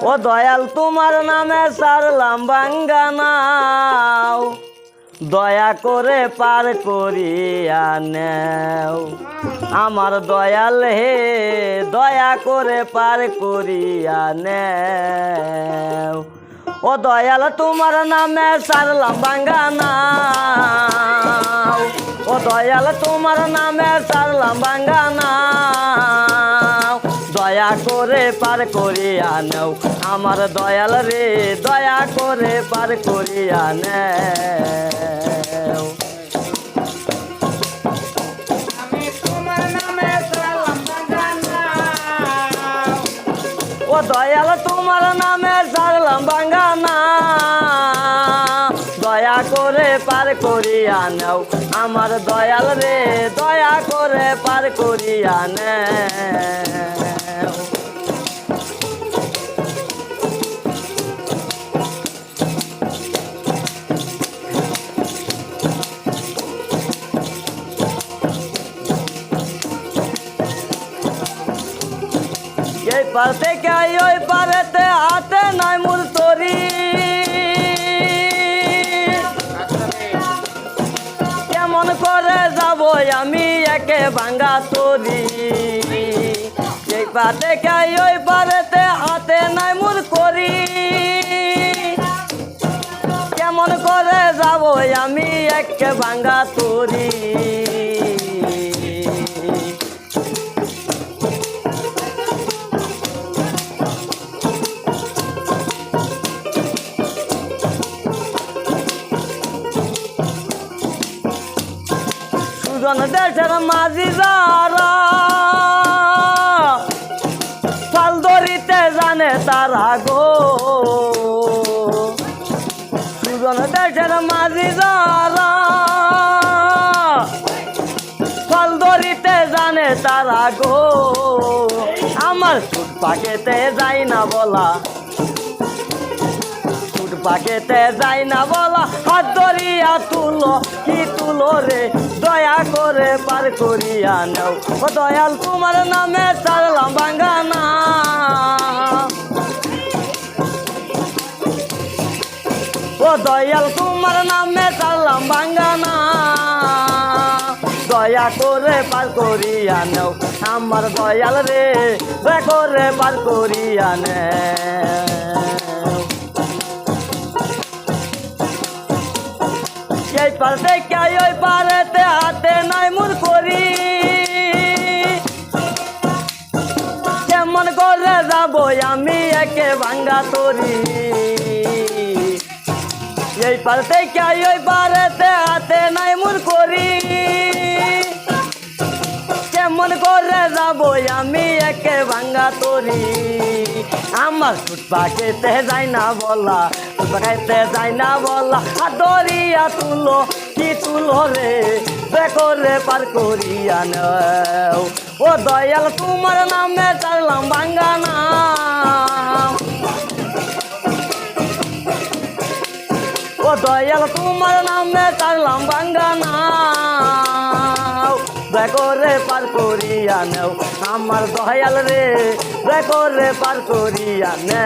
ও দয়াল তোমার নামে সারলাম ভাঙ্গা নাও, দয়া করে পার করিয়া নেও আমার দয়াল হে, দয়া করে পার করিয়া নেও। ও দয়াল তোমার নামে সারলাম ভাঙ্গা নাও, ও দয়াল তোমার নামে সারলাম ভাঙ্গা নাও, দয়া করে পার করিয়া নেও আমার দয়াল রে, দয়া করে পার করিয়া নেও। ও দয়াল তোমার নামে সারলাম ভাঙ্গা নাও, দয়া করে পার করিয়া নেও আমার দয়াল রে, দয়া করে পার করিয়া নেও। এই পার থেকে ওই পারেতে হাতে নাই মোর তরি, কেমন করে যাব আমি একে ভাঙ্গা তরি। এই পার থেকে ওই পারেতে হাতে নাই মোর করি, কেমন করে যাব আমি একে ভাঙ্গা তরি। সুজন দেশের মাঝি যারা ফাল ধরিতে জানে তারা গো, সুজন দেশের মাঝি যারা ফাল ধরিতে জানে তারা গো, আমার সুট পাকেতে যাই না বলা, পাকেতে যাই না বলা, হাত ধরিয়া তুলো কি তুলো রে, দয়া করে পার করিয়া নেও। ও দয়াল তোমার নামে সারলাম ভাঙ্গা নাও, ও দয়াল তোমার নামে সারলাম ভাঙ্গা নাও, দয়া করে পার করিয়া নেও আমার দয়াল রে, দয়া করে পার করিয়া নেও। এই পার থেকে ওই পারেতে হাতে নাই মোর করি, কেমন করে যাব আমি একে ভাঙ্গা তরি। এই পার থেকে ওই পারেতে হাতে নাই মোর করি, কেমন করে যাব আমি একে ভাঙ্গা তরি। আমার সুট পাকেতে যাই না বলা, সুট পাকাইতে যাই না বলা, হাত ধরিয়া তুলো কি তুলো রে, দেখো রে পার করিয়া নেও। ও দয়াল তোমার নামে সারলাম ভাঙ্গা নাও, ও দয়াল তোমার নামে সারলাম ভাঙ্গা নাও, দেখো রে পার করিয়া নেও আমার দয়াল রে, দেখো রে পার করিয়া নেও।